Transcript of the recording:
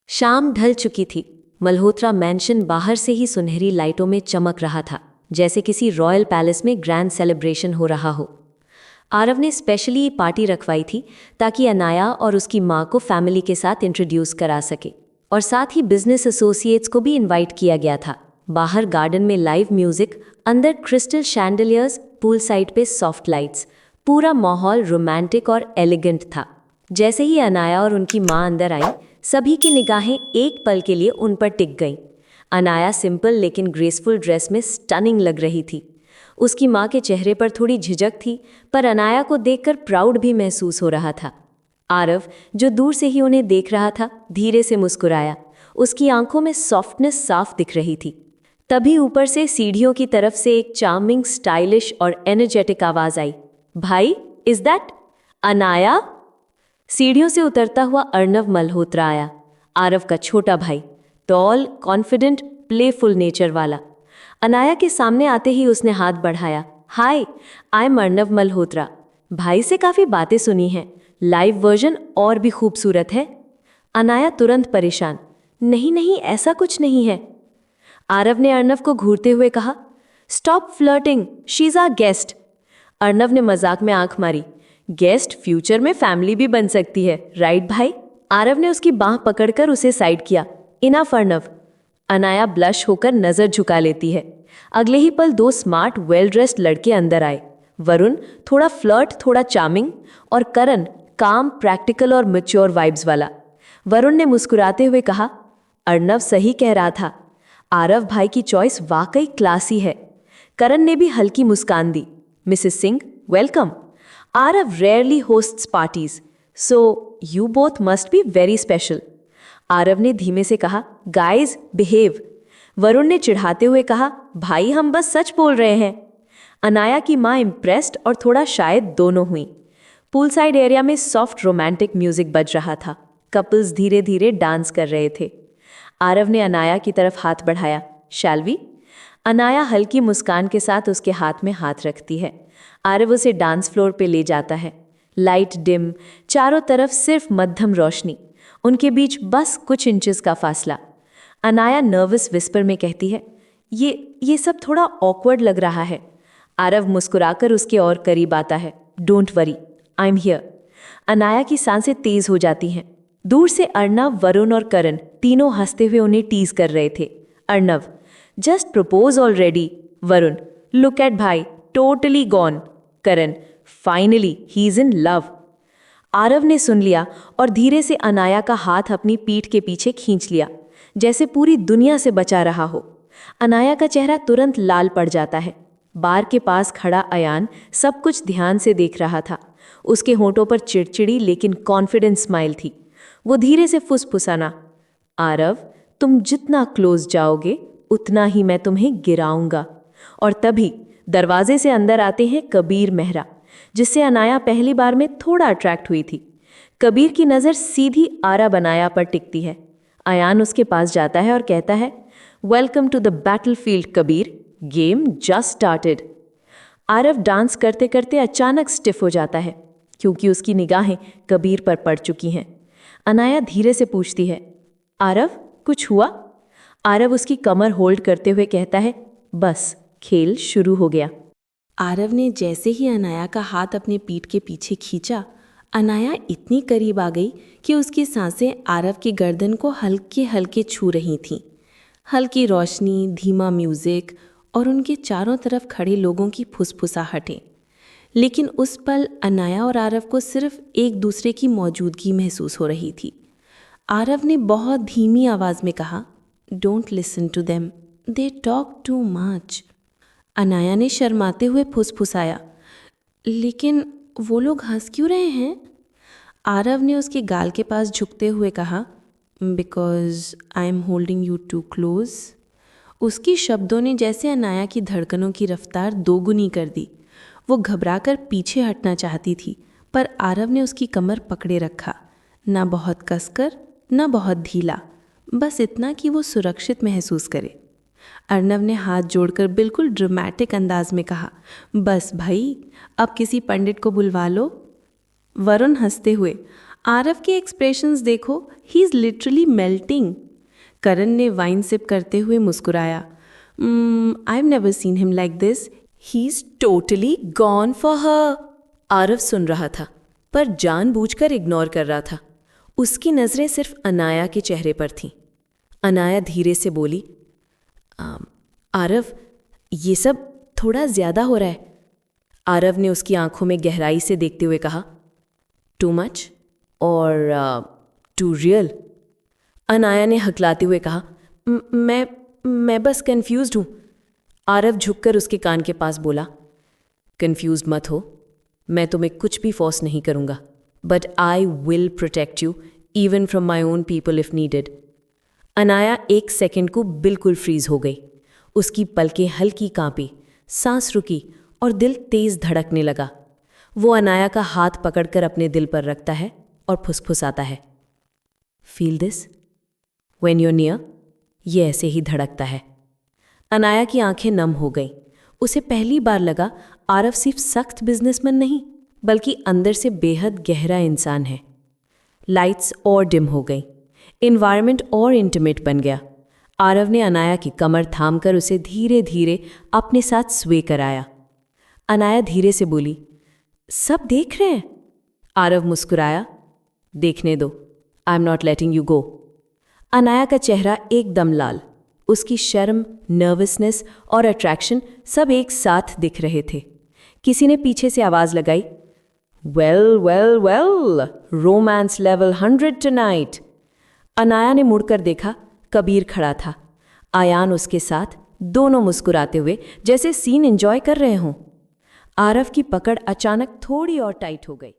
शाम ढल चुकी थी। मल्होत्रा मैंशन बाहर से ही सुनहरी लाइटों में चमक रहा था, जैसे किसी रॉयल पैलेस में ग्रैंड सेलिब्रेशन हो रहा हो। आरव ने स्पेशली पार्टी रखवाई थी ताकि अनाया और उसकी माँ को फैमिली के साथ इंट्रोड्यूस करा सके, और साथ ही बिजनेस एसोसिएट्स को भी इनवाइट किया गया था। बाहर गार्डन में लाइव म्यूजिक, अंदर क्रिस्टल शैंडलियर्स, पूल साइड पे सॉफ्ट लाइट्स, पूरा माहौल रोमांटिक और एलिगेंट था। जैसे ही अनाया और उनकी माँ अंदर आई, सभी की निगाहें एक पल के लिए उन पर टिक गईं। अनाया सिंपल लेकिन ग्रेसफुल ड्रेस में स्टनिंग लग रही थी। उसकी माँ के चेहरे पर थोड़ी झिझक थी, पर अनाया को देखकर प्राउड भी महसूस हो रहा था। आरव, जो दूर से ही उन्हें देख रहा था, धीरे से मुस्कुराया। उसकी आंखों में सॉफ्टनेस साफ दिख रही थी। तभी ऊपर से सीढ़ियों की तरफ से एक चार्मिंग, स्टाइलिश और एनर्जेटिक आवाज आई। भाई, इज दैट अनाया? सीढ़ियों से उतरता हुआ अर्णव मल्होत्रा आया। आरव का छोटा भाई, टॉल, कॉन्फिडेंट, प्लेफुल नेचर वाला। अनाया के सामने आते ही उसने हाथ बढ़ाया। हाय, आई एम अर्णव मल्होत्रा। भाई से काफ़ी बातें सुनी हैं, लाइव वर्जन और भी खूबसूरत है। अनाया तुरंत परेशान। नहीं नहीं, ऐसा कुछ नहीं है। आरव ने अर्णव को घूरते हुए कहा, stop flirting, she is our guest. Arnav ने मजाक में आंख मारी। गेस्ट फ्यूचर में फैमिली भी बन सकती है, राइट भाई? आरव ने उसकी बांह पकड़कर उसे साइड किया। इनफ अर्णव। अनाया ब्लश होकर नजर झुका लेती है। अगले ही पल दो स्मार्ट, वेल ड्रेस्ड लड़के अंदर आए। वरुण, थोड़ा फ्लर्ट, थोड़ा चार्मिंग, और करण, काम, प्रैक्टिकल और मैच्योर वाइब्स वाला। वरुण ने मुस्कुराते हुए कहा, अर्णव सही कह रहा था, आरव भाई की चॉइस वाकई क्लासी है। करण ने भी हल्की मुस्कान दी। Mrs Singh, welcome. Arav rarely hosts parties, so you both must be very special. Aarav ने धीमे से कहा, Guys, behave. वरुण ने चिढ़ाते हुए कहा, भाई हम बस सच बोल रहे हैं। अनाया की माँ इम्प्रेस्ड और थोड़ा शायद दोनों हुई। पूल साइड एरिया में सॉफ्ट रोमांटिक म्यूजिक बज रहा था। कपल्स धीरे धीरे डांस कर रहे थे। आरव ने अनाया की तरफ हाथ बढ़ाया। Shall we? अनाया हल्की मुस्कान के साथ उसके हाथ में हाथ रखती है। आरव उसे डांस फ्लोर पे ले जाता है। लाइट डिम, चारों तरफ सिर्फ मध्यम रोशनी, उनके बीच बस कुछ इंचेस का फासला। अनाया नर्वस विस्पर में कहती है, ये सब थोड़ा ऑकवर्ड लग रहा है। आरव मुस्कुराकर उसके और करीब आता है। Don't worry, I am here. Anaya की सांसें तेज हो जाती हैं। दूर से अर्णव, वरुण और करण तीनों हंसते हुए उन्हें टीज कर रहे थे। Arnav, just propose already. Varun, look at भाई, totally gone. Karan, finally he is in love. Aarav ने सुन लिया और धीरे से अनाया का हाथ अपनी पीठ के पीछे खींच लिया, जैसे पूरी दुनिया से बचा रहा हो। अनाया का चेहरा तुरंत लाल पड़ जाता है। बार के पास खड़ा अयान सब कुछ ध्यान से देख रहा था। उसके होंठों पर चिड़चिड़ी लेकिन कॉन्फिडेंस स्माइल थी। वो धीरे से फुसफुसाना, आरव, तुम जितना क्लोज जाओगे उतना ही मैं तुम्हें गिराऊंगा। और तभी दरवाजे से अंदर आते हैं कबीर मेहरा, जिससे अनाया पहली बार में थोड़ा अट्रैक्ट हुई थी। कबीर की नज़र सीधी आरा बनाया पर टिकती है। अयान उसके पास जाता है और कहता है, welcome to the battlefield Kabir, game just started. Aarav dance करते करते अचानक स्टिफ हो जाता है, क्योंकि उसकी निगाहें कबीर पर पड़ चुकी हैं। अनाया धीरे से पूछती है, आरव, कुछ हुआ? आरव उसकी कमर होल्ड करते हुए कहता है, बस खेल शुरू हो गया। आरव ने जैसे ही अनाया का हाथ अपने पीठ के पीछे खींचा, अनाया इतनी करीब आ गई कि उसकी सांसें आरव की गर्दन को हल्के हल्के छू रही थीं। हल्की रोशनी, धीमा म्यूजिक और उनके चारों तरफ खड़े लोगों की फुसफुसाहटें। लेकिन उस पल अनाया और आरव को सिर्फ एक दूसरे की मौजूदगी महसूस हो रही थी। आरव ने बहुत धीमी आवाज़ में कहा, don't listen to them, they talk too much. Anaya ने शर्माते हुए फुसफुसाया, लेकिन वो लोग हंस क्यों रहे हैं? आरव ने उसके गाल के पास झुकते हुए कहा, because I am holding you too close. उसकी शब्दों ने जैसे अनाया की धड़कनों की रफ्तार दोगुनी कर दी। वो घबराकर पीछे हटना चाहती थी, पर आरव ने उसकी कमर पकड़े रखा, ना बहुत कसकर, ना बहुत ढीला, बस इतना कि वो सुरक्षित महसूस करे। अर्णव ने हाथ जोड़कर बिल्कुल ड्रामेटिक अंदाज में कहा, बस भाई, अब किसी पंडित को बुलवा लो। वरुण हंसते हुए, आरव के एक्सप्रेशंस देखो, he is literally melting. Karan ने वाइन सिप करते हुए मुस्कुराया। I have never seen him like this. He is totally gone for her. Aarav सुन रहा था पर जानबूझकर इग्नोर कर रहा था। उसकी नज़रें सिर्फ अनाया के चेहरे पर थीं। अनाया धीरे से बोली, आरव, ये सब थोड़ा ज़्यादा हो रहा है। आरव ने उसकी आंखों में गहराई से देखते हुए कहा, टू मच और टू रियल? अनाया ने हकलाते हुए कहा, मैं बस कंफ्यूज्ड हूँ। आरव झुककर उसके कान के पास बोला, कंफ्यूज मत हो, मैं तुम्हें कुछ भी फोर्स नहीं करूँगा, but I will protect you even from my own people if needed. Anaya एक सेकंड को बिल्कुल फ्रीज हो गई। उसकी पलकें हल्की कांपी, सांस रुकी और दिल तेज धड़कने लगा। वो अनाया का हाथ पकड़कर अपने दिल पर रखता है और फुसफुसाता है, feel this when you near. ये ऐसे ही धड़कता है। अनाया की आंखें नम हो गईं। उसे पहली बार लगा आरव सिर्फ सख्त बिजनेसमैन नहीं, बल्कि अंदर से बेहद गहरा इंसान है। लाइट्स और डिम हो गईं। इन्वायरमेंट और इंटीमेट बन गया। आरव ने अनाया की कमर थामकर उसे धीरे धीरे अपने साथ स्वे कराया। अनाया धीरे से बोली, सब देख रहे हैं? आरव मुस्कुराया, देखने दो, I am not letting you go. Anaya का चेहरा एकदम लाल। उसकी शर्म, नर्वसनेस और अट्रैक्शन सब एक साथ दिख रहे थे। किसी ने पीछे से आवाज लगाई, well well well, romance level 100 tonight. Anaya ने मुड़कर देखा, कबीर खड़ा था, आयान उसके साथ, दोनों मुस्कुराते हुए जैसे सीन एंजॉय कर रहे हों। आरव की पकड़ अचानक थोड़ी और टाइट हो गई।